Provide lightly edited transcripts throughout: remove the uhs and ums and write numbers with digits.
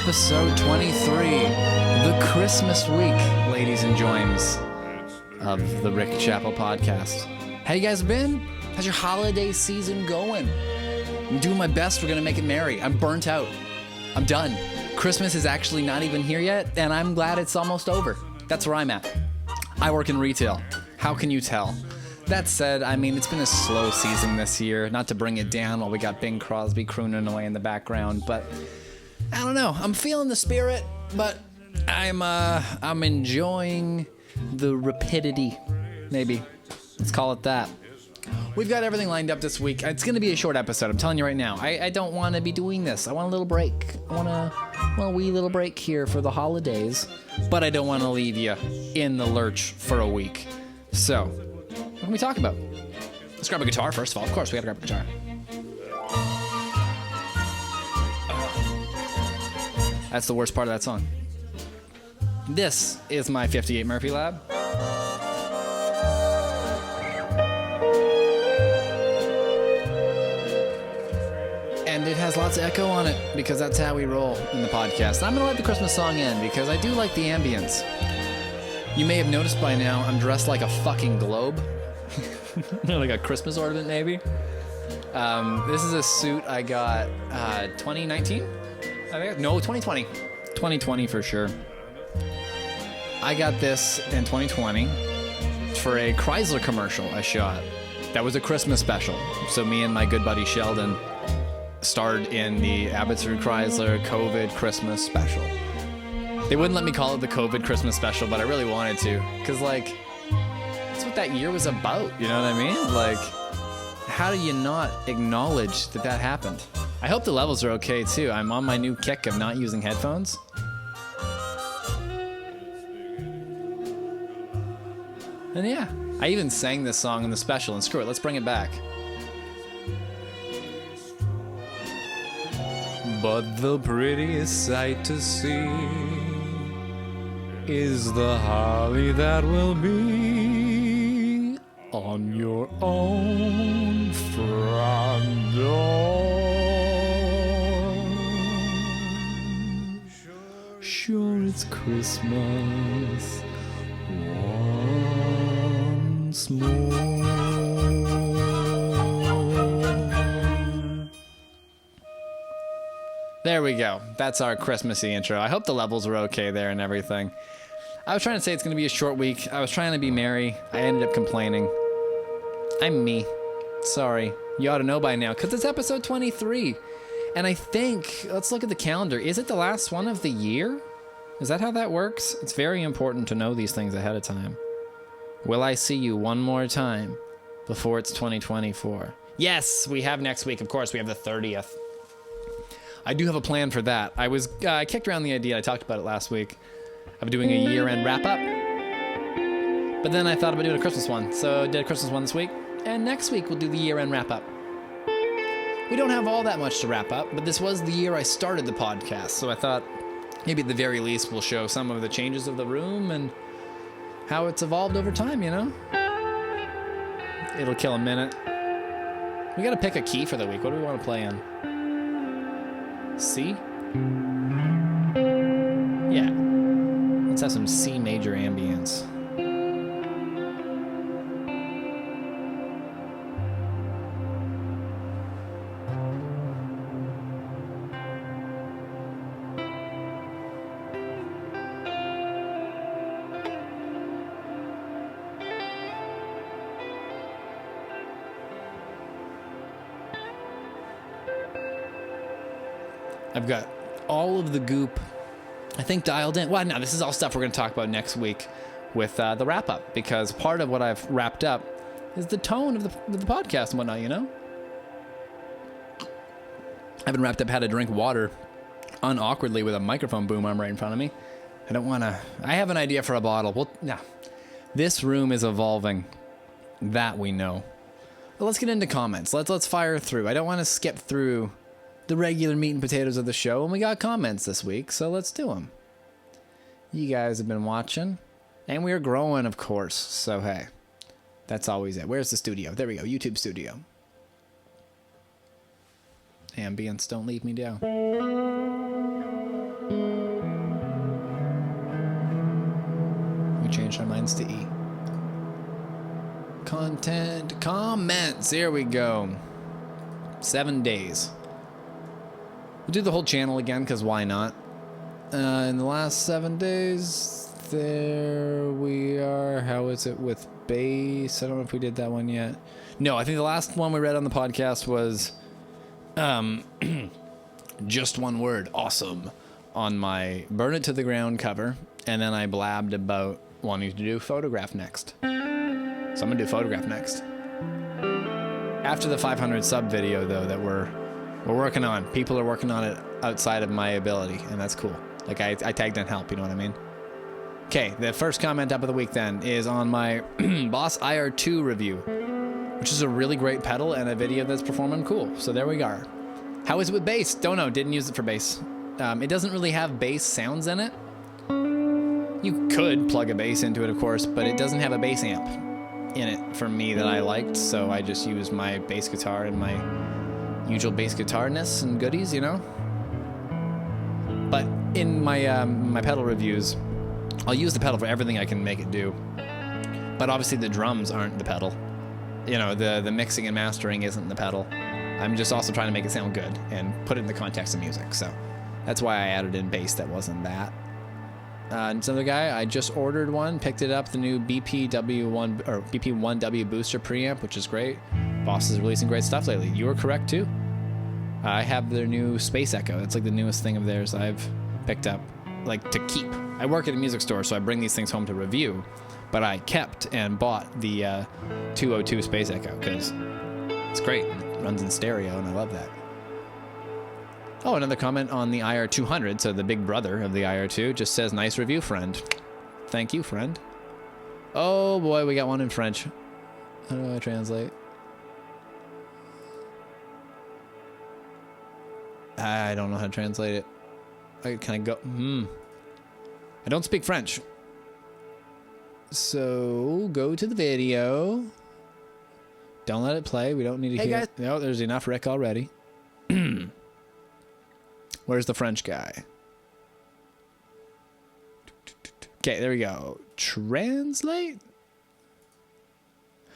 Episode 23, the Christmas week, ladies and joins of the Rick Chappell podcast. How you guys been? How's your holiday season going? I'm doing my best. We're going to make it merry. I'm burnt out. I'm done. Christmas is actually not even here yet, and I'm glad it's almost over. That's where I'm at. I work in retail. How can you tell? That said, I mean, it's been a slow season this year. Not to bring it down while we got Bing Crosby crooning away in the background, but I don't know. I'm feeling the spirit, but I'm enjoying the rapidity, maybe. Let's call it that. We've got everything lined up this week. It's going to be a short episode. I'm telling you right now. I don't want to be doing this. I want a little break. I want a wee little break here for the holidays, but I don't want to leave you in the lurch for a week. So, what can we talk about? Let's grab a guitar first of all. Of course, we got to grab a guitar. That's the worst part of that song. This is my 58 Murphy Lab. And it has lots of echo on it because that's how we roll in the podcast. I'm going to let the Christmas song end because I do like the ambience. You may have noticed by now I'm dressed like a fucking globe. Like a Christmas ornament, maybe. This is a suit I got 2019? I think, no, 2020. 2020 for sure. I got this in 2020 for a Chrysler commercial I shot. That was a Christmas special. So me and my good buddy Sheldon starred in the Abbotsford Chrysler COVID Christmas special. They wouldn't let me call it the COVID Christmas special, but I really wanted to. Because, like, that's what that year was about. You know what I mean? Like, how do you not acknowledge that that happened? I hope the levels are okay, too. I'm on my new kick of not using headphones. And yeah, I even sang this song in the special, and screw it, let's bring it back. But the prettiest sight to see is the holly that will be on your own front door. Sure, it's Christmas once more. There we go. That's our Christmassy intro. I hope the levels were okay there and everything. I was trying to say it's going to be a short week. I was trying to be merry. I ended up complaining. I'm me. Sorry. You ought to know by now, because it's episode 23. And I think, let's look at the calendar. Is it the last one of the year? Is that how that works? It's very important to know these things ahead of time. Will I see you one more time before it's 2024? Yes, we have next week. Of course, we have the 30th. I do have a plan for that. I kicked around the idea, I talked about it last week, of doing a year-end wrap-up. But then I thought about doing a Christmas one. So I did a Christmas one this week. And next week we'll do the year-end wrap-up. We don't have all that much to wrap up, but this was the year I started the podcast. So I thought maybe at the very least we'll show some of the changes of the room and how it's evolved over time, you know? It'll kill a minute. We gotta pick a key for the week. What do we want to play in? C? Yeah. Let's have some C major ambience. I've got all of the goop, I think, dialed in. Well, no, this is all stuff we're going to talk about next week with the wrap-up, because part of what I've wrapped up is the tone of the podcast and whatnot, you know? I haven't wrapped up how to drink water unawkwardly with a microphone boom arm right in front of me. I don't want to... I have an idea for a bottle. Well, no. This room is evolving. That we know. But let's get into comments. Let's fire through. I don't want to skip through the regular meat and potatoes of the show, and we got comments this week, so let's do them. You guys have been watching, and we are growing, of course, so hey, that's always it. Where's the studio? There we go, YouTube studio. Ambience, don't leave me down. change our minds to E. Content, comments. Here we go. 7 days. We'll do the whole channel again, because why not? In the last 7 days, there we are. How is it with bass? I don't know if we did that one yet. No, I think the last one we read on the podcast was just one word, awesome, on my Burn It to the Ground cover. And then I blabbed about wanting to do photograph next. So I'm going to do photograph next. After the 500 sub video, though, that we're working on. People are working on it outside of my ability, and that's cool. Like, I tagged in help, you know what I mean? Okay, the first comment up of the week, then, is on my Boss IR2 review, which is a really great pedal and a video that's performing cool. So there we are. How is it with bass? Don't know. Didn't use it for bass. It doesn't really have bass sounds in it. You could plug a bass into it, of course, but it doesn't have a bass amp in it for me that I liked, so I just used my bass guitar and my usual bass guitarness and goodies, you know? But in my my pedal reviews, I'll use the pedal for everything I can make it do. But obviously the drums aren't the pedal. You know, the mixing and mastering isn't the pedal. I'm just also trying to make it sound good and put it in the context of music, so that's why I added in bass that wasn't that. This other guy, I just ordered one, picked it up, the new BPW1 or BP1W booster preamp, which is great. Boss is releasing great stuff lately. You were correct too. I have their new Space Echo. It's like the newest thing of theirs I've picked up, like to keep. I work at a music store, so I bring these things home to review, but I kept and bought the 202 Space Echo because it's great. It runs in stereo, and I love that. Oh, another comment on the IR200, so the big brother of the IR2, just says, nice review, friend. Thank you, friend. Oh boy, we got one in French. How do I translate? I don't know how to translate it. Can I go? I don't speak French. So, go to the video. Don't let it play. We don't need to hear it. No, there's enough Rick already. Where's the French guy? Okay, there we go. Translate?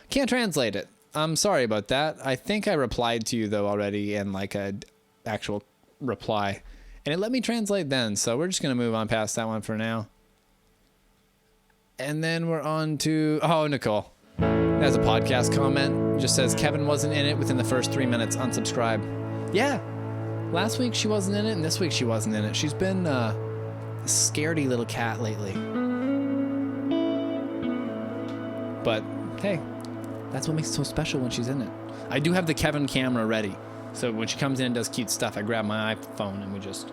Can't translate it. I'm sorry about that. I think I replied to you, though, already in like a actual reply. And it let me translate then, so we're just going to move on past that one for now. And then we're on to... Oh, Nicole. That's a podcast comment. Just says, Kevin wasn't in it within the first 3 minutes. Unsubscribe. Yeah. Last week she wasn't in it, and this week she wasn't in it. She's been a scaredy little cat lately. But, hey, that's what makes it so special when she's in it. I do have the Kevin camera ready. So when she comes in and does cute stuff, I grab my iPhone and it's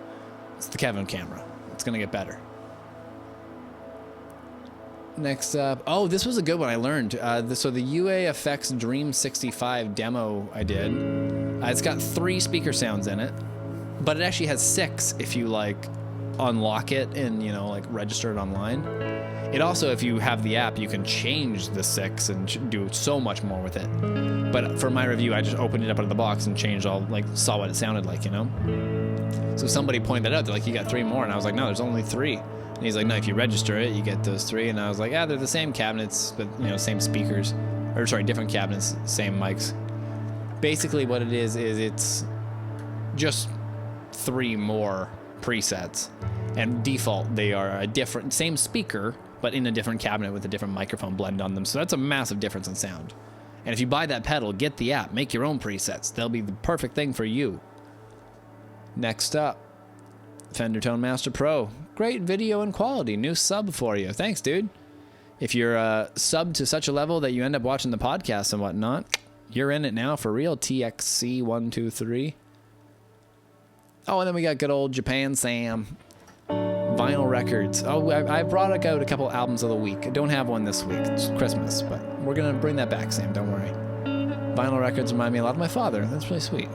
the Kevin camera. It's going to get better. Next up, oh, this was a good one I learned. So the UA Effects Dream 65 demo I did, it's got 3 speaker sounds in it, but it actually has 6 if you like unlock it and, you know, like register it online. It also, if you have the app, you can change the 6 and do so much more with it. But for my review, I just opened it up out of the box and changed saw what it sounded like, you know? So somebody pointed that out, they're like, you got 3 more, and I was like, no, there's only 3. And he's like, no, if you register it, you get those 3. And I was like, yeah, they're the same cabinets, but, you know, same speakers. Or, sorry, different cabinets, same mics. Basically what it is it's just 3 more presets. And default, they are a different, same speaker, but in a different cabinet with a different microphone blend on them. So that's a massive difference in sound. And if you buy that pedal, get the app, make your own presets. They'll be the perfect thing for you. Next up, Fender Tone Master Pro. Great video and quality. New sub for you. Thanks, dude. If you're subbed to such a level that you end up watching the podcast and whatnot, you're in it now for real. TXC123. Oh, and then we got good old Japan Sam. Vinyl Records. Oh, I brought out a couple albums of the week. I don't have one this week. It's Christmas, but we're going to bring that back, Sam. Don't worry. Vinyl Records remind me a lot of my father. That's really sweet.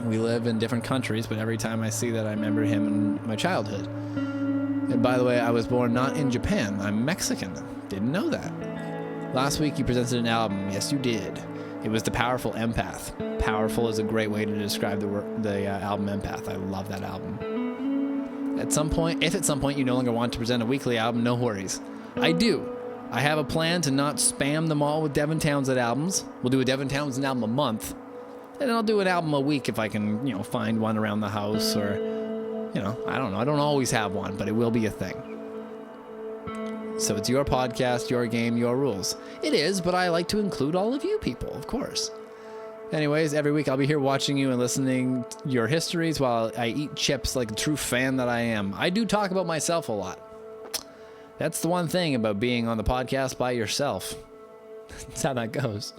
We live in different countries, but every time I see that, I remember him in my childhood. And by the way, I was born not in Japan. I'm Mexican. Didn't know that. Last week, you presented an album. Yes, you did. It was The Powerful Empath. Powerful is a great way to describe the album Empath. I love that album. At some point, if at some point you no longer want to present a weekly album, no worries. I do. I have a plan to not spam them all with Devin Townsend albums. We'll do a Devin Townsend album a month, and then I'll do an album a week if I can, find one around the house, or, I don't know. I don't always have one, but it will be a thing. So it's your podcast, your game, your rules. It is, but I like to include all of you people, of course. Anyways, every week I'll be here watching you and listening to your histories while I eat chips like a true fan that I am. I do talk about myself a lot. That's the one thing about being on the podcast by yourself. That's how that goes.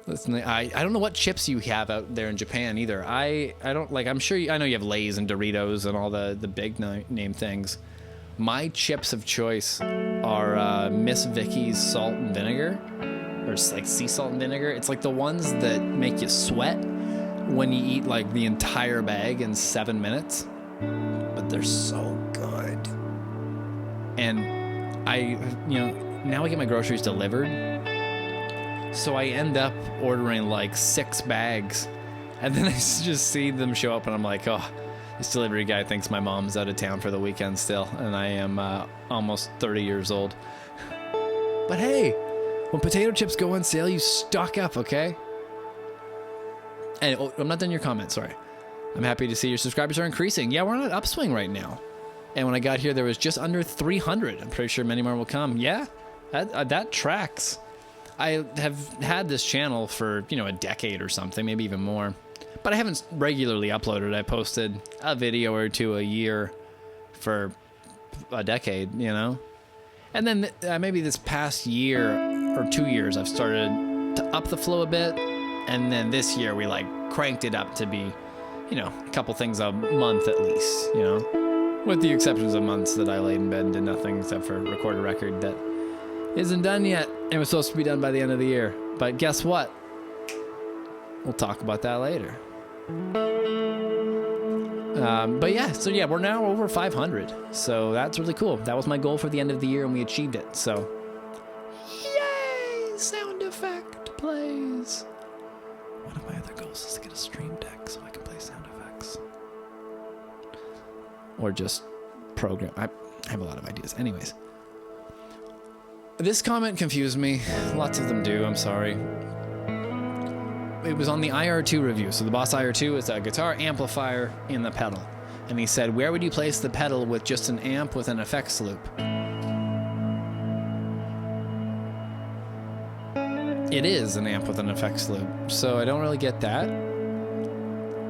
Listen, I don't know what chips you have out there in Japan either. I don't like. I'm sure I know you have Lay's and Doritos and all the big name things. My chips of choice are Miss Vicky's salt and vinegar, or it's like sea salt and vinegar. It's like the ones that make you sweat when you eat like the entire bag in 7 minutes, but they're so good. And now I get my groceries delivered, so I end up ordering like 6 bags, and then I just see them show up and I'm like, oh, this delivery guy thinks my mom's out of town for the weekend still, and I am almost 30 years old. But hey, when potato chips go on sale, you stock up, okay? And I'm not done your comments, sorry. I'm happy to see your subscribers are increasing. Yeah, we're on an upswing right now. And when I got here, there was just under 300. I'm pretty sure many more will come. Yeah, that tracks. I have had this channel for, a decade or something, maybe even more. But I haven't regularly uploaded. I posted a video or two a year for a decade, And then maybe this past year or 2 years, I've started to up the flow a bit. And then this year, we cranked it up to be, a couple things a month at least, With the exceptions of months that I laid in bed and did nothing except for record a record that isn't done yet. It was supposed to be done by the end of the year. But guess what? We'll talk about that later. But yeah, so yeah, we're now over 500. So that's really cool. That was my goal for the end of the year and we achieved it. So, yay! Sound effect plays. One of my other goals is to get a stream deck so I can play sound effects. Or just program. I have a lot of ideas. Anyways. This comment confused me. Lots of them do. I'm sorry. It was on the IR2 review. So the Boss IR2 is a guitar amplifier in the pedal. And he said, where would you place the pedal with just an amp with an effects loop? It is an amp with an effects loop. So I don't really get that.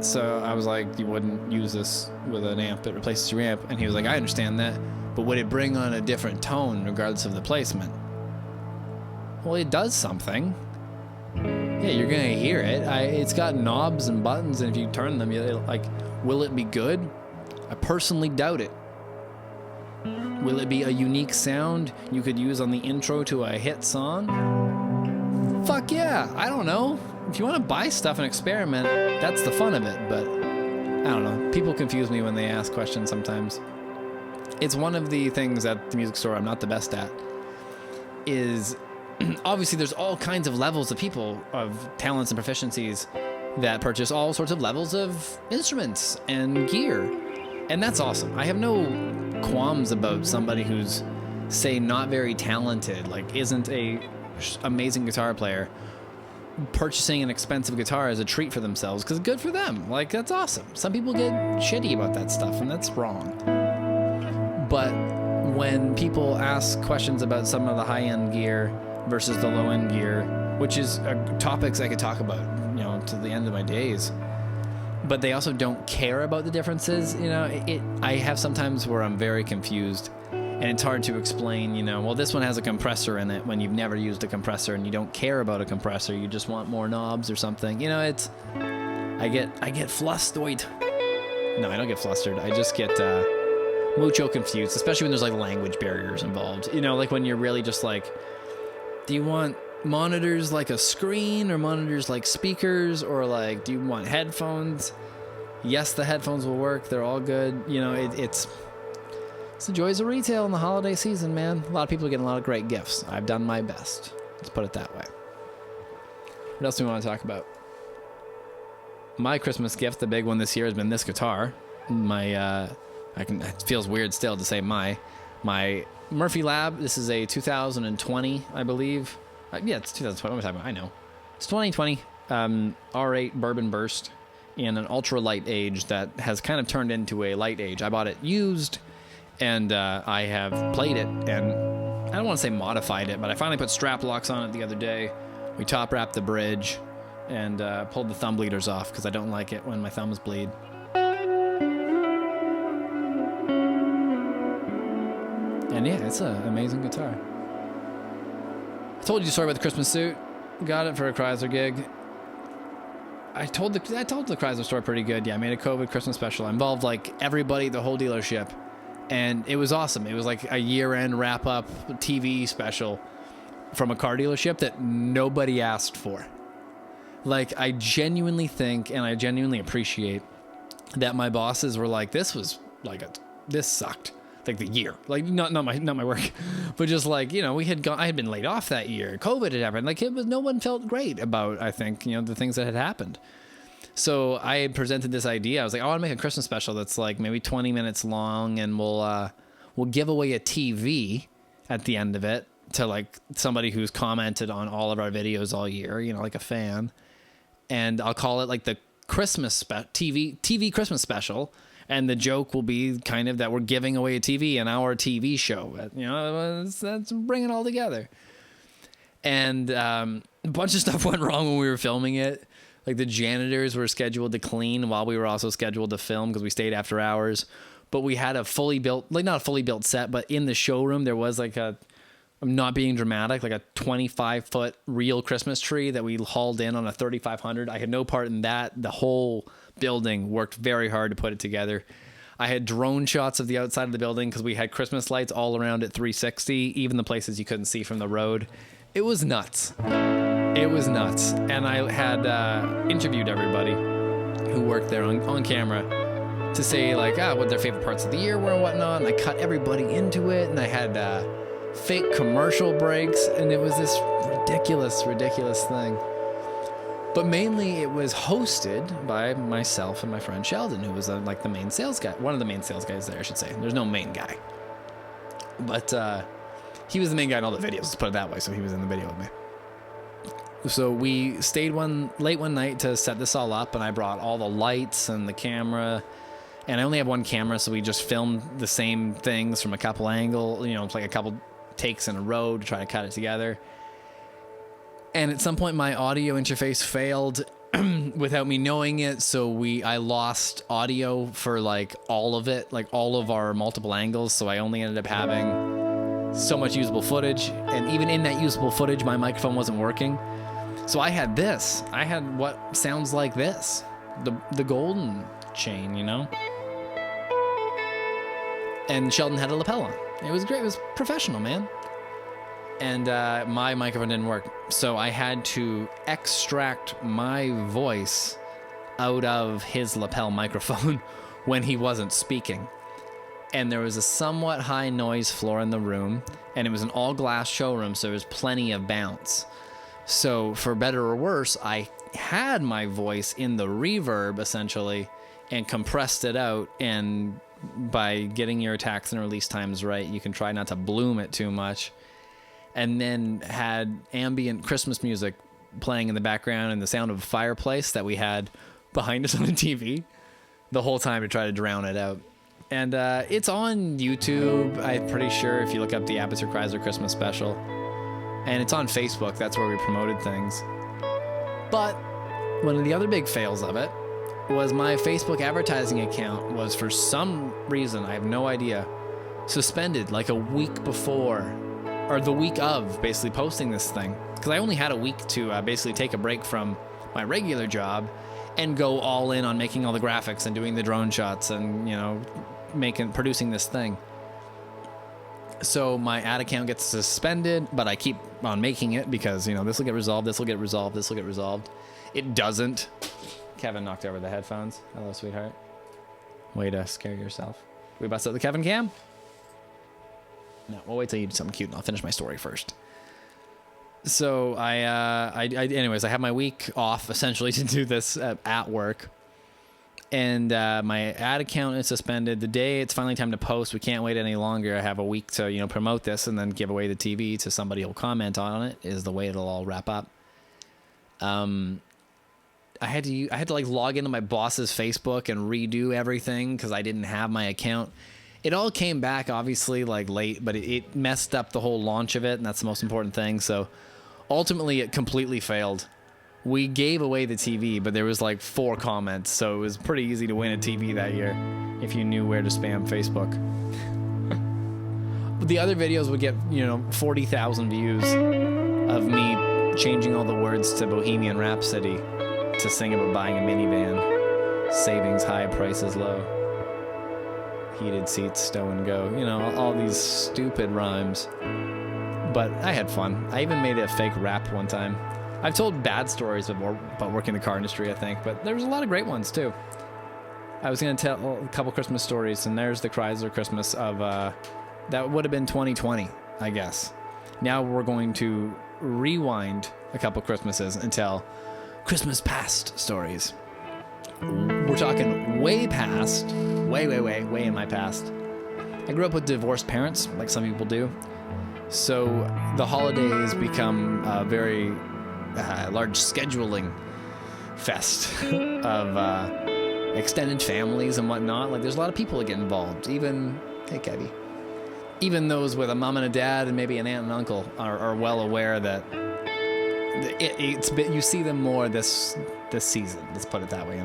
So I was like, you wouldn't use this with an amp that replaces your amp. And he was like, I understand that. But would it bring on a different tone regardless of the placement? Well, it does something. Yeah, you're going to hear it. It's got knobs and buttons, and if you turn them, will it be good? I personally doubt it. Will it be a unique sound you could use on the intro to a hit song? Fuck yeah, I don't know. If you want to buy stuff and experiment, that's the fun of it, but I don't know. People confuse me when they ask questions sometimes. It's one of the things at the music store I'm not the best at, is obviously there's all kinds of levels of people, of talents and proficiencies that purchase all sorts of levels of instruments and gear. And that's awesome. I have no qualms about somebody who's, say, not very talented, isn't a amazing guitar player, purchasing an expensive guitar as a treat for themselves, because good for them. That's awesome. Some people get shitty about that stuff, and that's wrong. But when people ask questions about some of the high-end gear versus the low-end gear, which is topics I could talk about, to the end of my days, but they also don't care about the differences, I have sometimes where I'm very confused, and it's hard to explain, well, this one has a compressor in it when you've never used a compressor and you don't care about a compressor, you just want more knobs or something, I get flustered. No, I don't get flustered. I just get mucho confused, especially when there's language barriers involved. When you're really just do you want monitors like a screen, or monitors like speakers, or do you want headphones? Yes, the headphones will work. They're all good. It's the joys of retail in the holiday season, man. A lot of people are getting a lot of great gifts. I've done my best. Let's put it that way. What else do we want to talk about? My Christmas gift, the big one this year, has been this guitar. It feels weird still to say my Murphy Lab. This is a 2020, I believe. Yeah, it's 2020. What am I talking about? I know. It's 2020 R8 Bourbon Burst in an ultra light age that has kind of turned into a light age. I bought it used, and I have played it, and I don't want to say modified it, but I finally put strap locks on it the other day. We top wrapped the bridge and pulled the thumb bleeders off because I don't like it when my thumbs bleed. And yeah, it's an amazing guitar. I told you the story about the Christmas suit. Got it for a Chrysler gig. I told the Chrysler story pretty good. Yeah, I made a COVID Christmas special. I involved like everybody, the whole dealership. And it was awesome. It was like a year-end wrap-up TV special from a car dealership that nobody asked for. Like, I genuinely think and I genuinely appreciate that my bosses were like, this sucked. Like the year, like not my work, but just like, you know, I had been laid off that year. COVID had happened. Like no one felt great about, I think, you know, the things that had happened. So I had presented this idea. I was like, I want to make a Christmas special that's like maybe 20 minutes long, and we'll give away a TV at the end of it to like somebody who's commented on all of our videos all year, you know, like a fan. And I'll call it like the Christmas TV Christmas special. And the joke will be kind of that we're giving away a TV in our TV show. You know, that's bring it all together. And a bunch of stuff went wrong when we were filming it. Like the janitors were scheduled to clean while we were also scheduled to film because we stayed after hours. But we had a fully built, like not a fully built set, but in the showroom there was like I'm not being dramatic, like a 25-foot real Christmas tree that we hauled in on a 3500. I had no part in that. The whole building worked very hard to put it together. I had drone shots of the outside of the building because we had Christmas lights all around it 360, even the places you couldn't see from the road. It was nuts. It was nuts. And I had interviewed everybody who worked there on camera to say like what their favorite parts of the year were and whatnot. And I cut everybody into it, and I had fake commercial breaks, and it was this ridiculous thing. But mainly it was hosted by myself and my friend Sheldon, who was like the main sales guy. One of the main sales guys there, I should say. There's no main guy. But he was the main guy in all the videos, let's put it that way, so he was in the video with me. So we stayed late one night to set this all up, and I brought all the lights and the camera. And I only have one camera, so we just filmed the same things from a couple angles, you know, it's like a couple takes in a row to try to cut it together. And at some point my audio interface failed without me knowing it, so I lost audio for like all of it, like all of our multiple angles, so I only ended up having so much usable footage, and even in that usable footage my microphone wasn't working. So I had what sounds like this, the golden chain, you know? And Sheldon had a lapel on. It was great. It was professional, man. And my microphone didn't work, so I had to extract my voice out of his lapel microphone when he wasn't speaking. And there was a somewhat high noise floor in the room, and it was an all-glass showroom, so there was plenty of bounce. So for better or worse, I had my voice in the reverb, essentially, and compressed it out, and by getting your attacks and release times right, you can try not to bloom it too much. And then had ambient Christmas music playing in the background and the sound of a fireplace that we had behind us on the TV the whole time to try to drown it out. And it's on YouTube, I'm pretty sure, if you look up the Aperture Chrysler Christmas special. And it's on Facebook, that's where we promoted things. But one of the other big fails of it was my Facebook advertising account was, for some reason, I have no idea, suspended like a week before, or the week of basically posting this thing, because I only had a week to basically take a break from my regular job and go all in on making all the graphics and doing the drone shots and, you know, producing this thing. So my ad account gets suspended, but I keep on making it because, you know, this will get resolved, this will get resolved, this will get resolved. It doesn't. Kevin knocked over the headphones. Hello, sweetheart. Way to scare yourself. We bust out the Kevin cam? No, we'll wait till you do something cute and I'll finish my story first. So anyways, I have my week off essentially to do this at work. And my ad account is suspended. The day it's finally time to post, we can't wait any longer. I have a week to, promote this and then give away the TV to somebody who'll comment on it, is the way it'll all wrap up. I had to like log into my boss's Facebook and redo everything because I didn't have my account. It all came back obviously like late, but it messed up the whole launch of it, and that's the most important thing. So ultimately it completely failed. We gave away the TV, but there was like 4 comments, so it was pretty easy to win a TV that year if you knew where to spam Facebook. The other videos would get, 40,000 views of me changing all the words to Bohemian Rhapsody to sing about buying a minivan, savings high, prices low, heated seats, stow and go, all these stupid rhymes. But I had fun. I even made a fake rap one time. I've told bad stories about working in the car industry, I think, but there was a lot of great ones, too. I was going to tell a couple Christmas stories, and there's the Chrysler Christmas of, that would have been 2020, I guess. Now we're going to rewind a couple Christmases and tell Christmas past stories. We're talking way past, way in my past. I grew up with divorced parents, like some people do. So the holidays become a very large scheduling fest of extended families and whatnot. Like, there's a lot of people that get involved. Even, hey, Kevy. Even those with a mom and a dad and maybe an aunt and uncle are well aware that you see them more this season. Let's put it that way,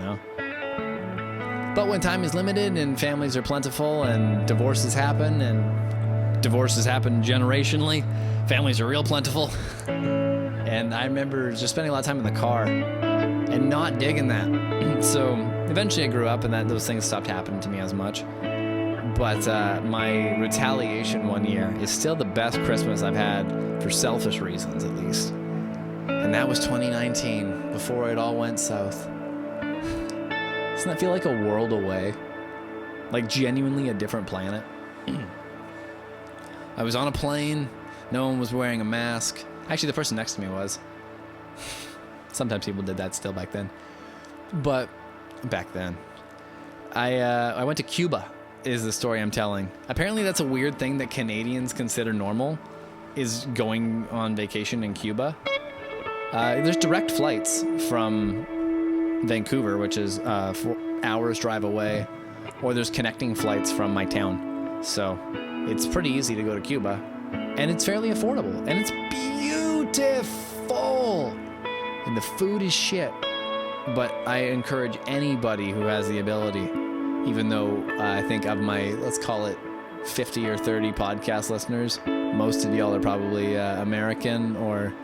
But when time is limited and families are plentiful and divorces happen generationally, families are real plentiful. And I remember just spending a lot of time in the car and not digging that. So eventually I grew up and those things stopped happening to me as much. But my retaliation one year is still the best Christmas I've had for selfish reasons, at least. And that was 2019, before it all went south. Doesn't that feel like a world away? Like genuinely a different planet? I was on a plane. No one was wearing a mask. Actually, the person next to me was. Sometimes people did that still back then. But back then. I went to Cuba, is the story I'm telling. Apparently that's a weird thing that Canadians consider normal, is going on vacation in Cuba. There's direct flights from Vancouver, which is 4 hours drive away, or there's connecting flights from my town. So it's pretty easy to go to Cuba. And it's fairly affordable. And it's beautiful. And the food is shit. But I encourage anybody who has the ability, even though I think of my, let's call it 50 or 30 podcast listeners, most of y'all are probably American, or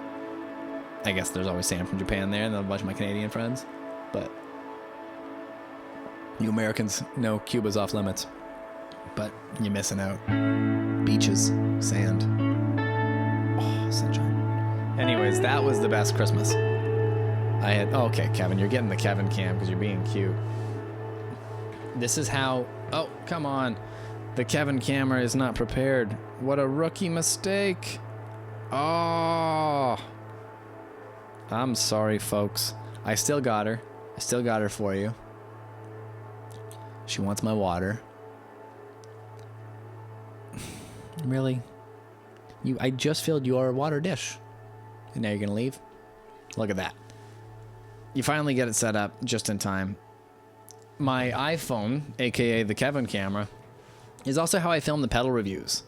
I guess there's always Sam from Japan there and a bunch of my Canadian friends. But you Americans know Cuba's off limits. But you're missing out. Beaches, sand. Oh, sunshine. Anyways, that was the best Christmas. Okay, Kevin, you're getting the Kevin cam because you're being cute. This is how, oh, come on. The Kevin camera is not prepared. What a rookie mistake. Oh. I'm sorry, folks. I still got her. I still got her for you. She wants my water. Really? I just filled your water dish. And now you're going to leave? Look at that. You finally get it set up just in time. My iPhone, aka the Kevin camera, is also how I film the pedal reviews.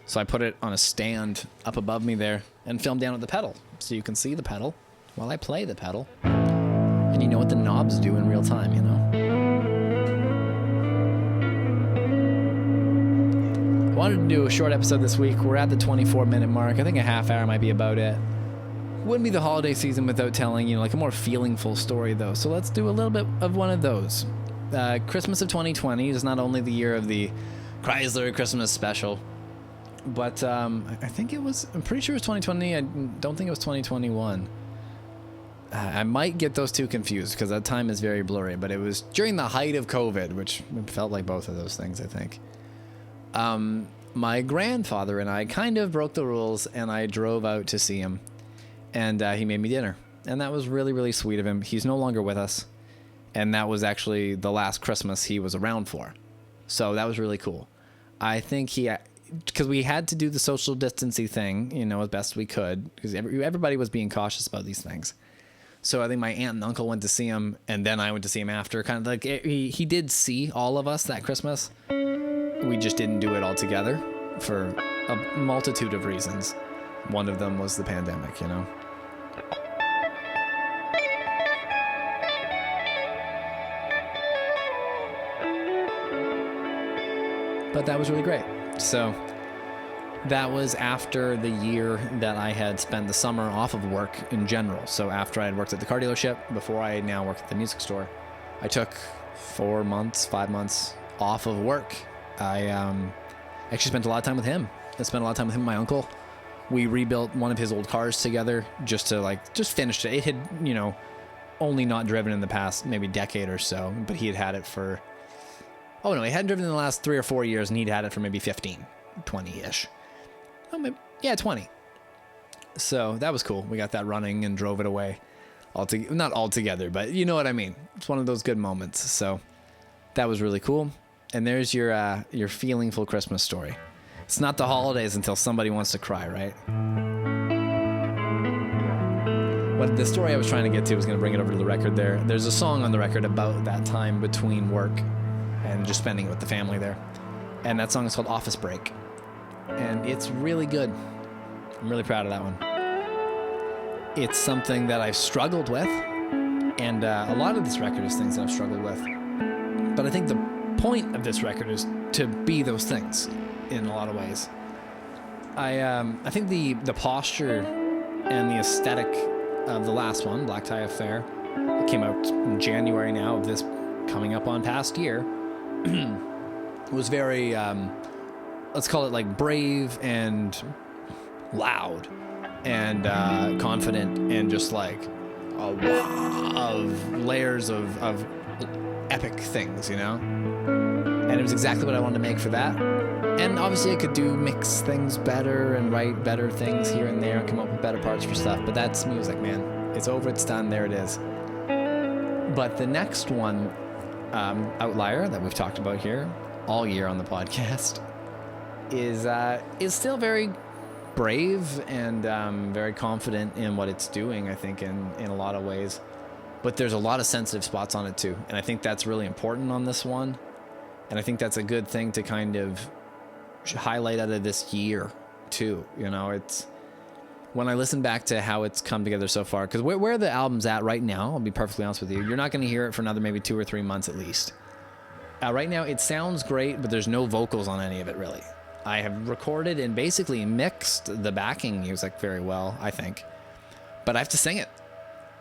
So I put it on a stand up above me there and film down at the pedal so you can see the pedal while I play the pedal. And you know what the knobs do in real time, you know? I wanted to do a short episode this week. We're at the 24-minute mark. I think a half hour might be about it. Wouldn't be the holiday season without telling, like a more feelingful story, though. So let's do a little bit of one of those. Christmas of 2020 is not only the year of the Chrysler Christmas special, but I'm pretty sure it was 2020. I don't think it was 2021. I might get those two confused because that time is very blurry, but it was during the height of COVID, which felt like both of those things, I think. My grandfather and I kind of broke the rules, and I drove out to see him, and he made me dinner, and that was really, really sweet of him. He's no longer with us, And that was actually the last Christmas he was around for. So that was really cool. I think because we had to do the social distancing thing, as best we could, because everybody was being cautious about these things. So I think my aunt and uncle went to see him, and then I went to see him after. Kind of like he did see all of us that Christmas. We just didn't do it all together for a multitude of reasons. One of them was the pandemic, But that was really great. So that was after the year that I had spent the summer off of work in general. So after I had worked at the car dealership, before I now work at the music store, I took 5 months off of work. I actually spent a lot of time with him. I spent a lot of time with him and my uncle. We rebuilt one of his old cars together just finished it. It had, only not driven in the past maybe decade or so, but he had it for... Oh, no, he hadn't driven in the last 3 or 4 years, and he'd had it for maybe 15, 20-ish. Oh, maybe, 20. So that was cool. We got that running and drove it away. Not all together, but you know what I mean. It's one of those good moments. So that was really cool. And there's your feelingful Christmas story. It's not the holidays until somebody wants to cry, right? What the story I was trying to get to was going to bring it over to the record there. There's a song on the record about that time between work and just spending it with the family there. And that song is called Office Break. And it's really good. I'm really proud of that one. It's something that I've struggled with. And a lot of this record is things that I've struggled with. But I think the point of this record is to be those things in a lot of ways. I think the posture and the aesthetic of the last one, Black Tie Affair, it came out in January now of this coming up on past year, was very, let's call it like brave and loud and confident and just like a wow of layers of epic things, And it was exactly what I wanted to make for that. And obviously I could mix things better and write better things here and there and come up with better parts for stuff. But that's music, man. It's over, it's done, there it is. But the next one, Outlier, that we've talked about here all year on the podcast, is still very brave and very confident in what it's doing, I think, in a lot of ways. But there's a lot of sensitive spots on it too. And I think that's really important on this one. And I think that's a good thing to kind of highlight out of this year too. It's when I listen back to how it's come together so far, because where the album's at right now, I'll be perfectly honest with you, you're not going to hear it for another maybe 2 or 3 months at least. Right now it sounds great, but there's no vocals on any of it really. I have recorded and basically mixed the backing music very well, I think, but I have to sing it.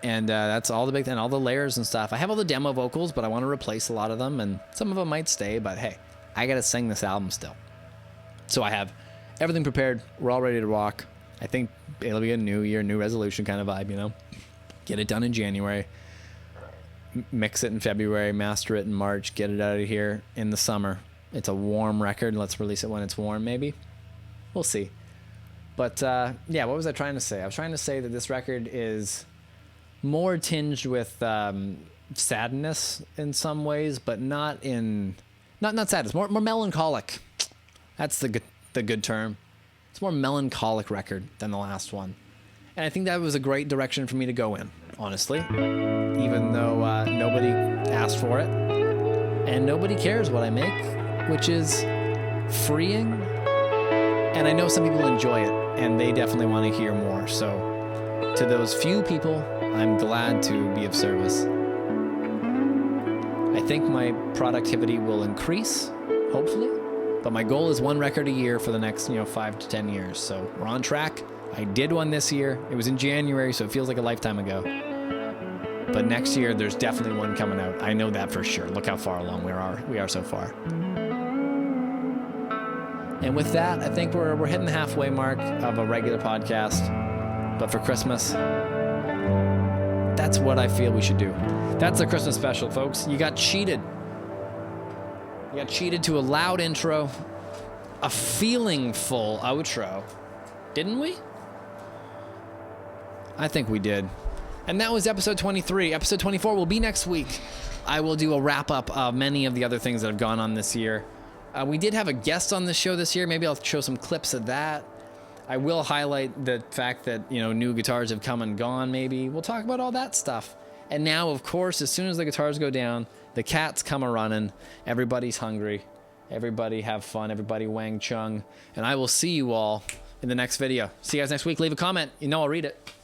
And that's all all the layers and stuff. I have all the demo vocals, but I want to replace a lot of them, and some of them might stay, but hey, I got to sing this album still. So I have everything prepared. We're all ready to rock. I think it'll be a new year, new resolution kind of vibe, Get it done in January, mix it in February, master it in March, get it out of here in the summer. It's a warm record. Let's release it when it's warm, maybe. We'll see. But what was I trying to say? I was trying to say that this record is more tinged with sadness in some ways, but not sadness, more melancholic. That's the good term. It's a more melancholic record than the last one. And I think that was a great direction for me to go in, honestly, even though nobody asked for it and nobody cares what I make, which is freeing. And I know some people enjoy it and they definitely want to hear more. So to those few people, I'm glad to be of service. I think my productivity will increase, hopefully, but my goal is 1 record a year for the next 5 to 10 years. So we're on track. I did one this year. It was in January, so it feels like a lifetime ago. But next year, there's definitely one coming out. I know that for sure. Look how far along we are so far. And with that, I think we're hitting the halfway mark of a regular podcast. But for Christmas, that's what I feel we should do. That's a Christmas special, folks. You got cheated. You got cheated to a loud intro, a feelingful outro. Didn't we? I think we did. And that was episode 23. Episode 24 will be next week. I will do a wrap-up of many of the other things that have gone on this year. We did have a guest on the show this year. Maybe I'll show some clips of that. I will highlight the fact that, you know, new guitars have come and gone, maybe. We'll talk about all that stuff. And now, of course, as soon as the guitars go down, the cats come a-running. Everybody's hungry. Everybody have fun. Everybody Wang Chung. And I will see you all in the next video. See you guys next week. Leave a comment. You know I'll read it.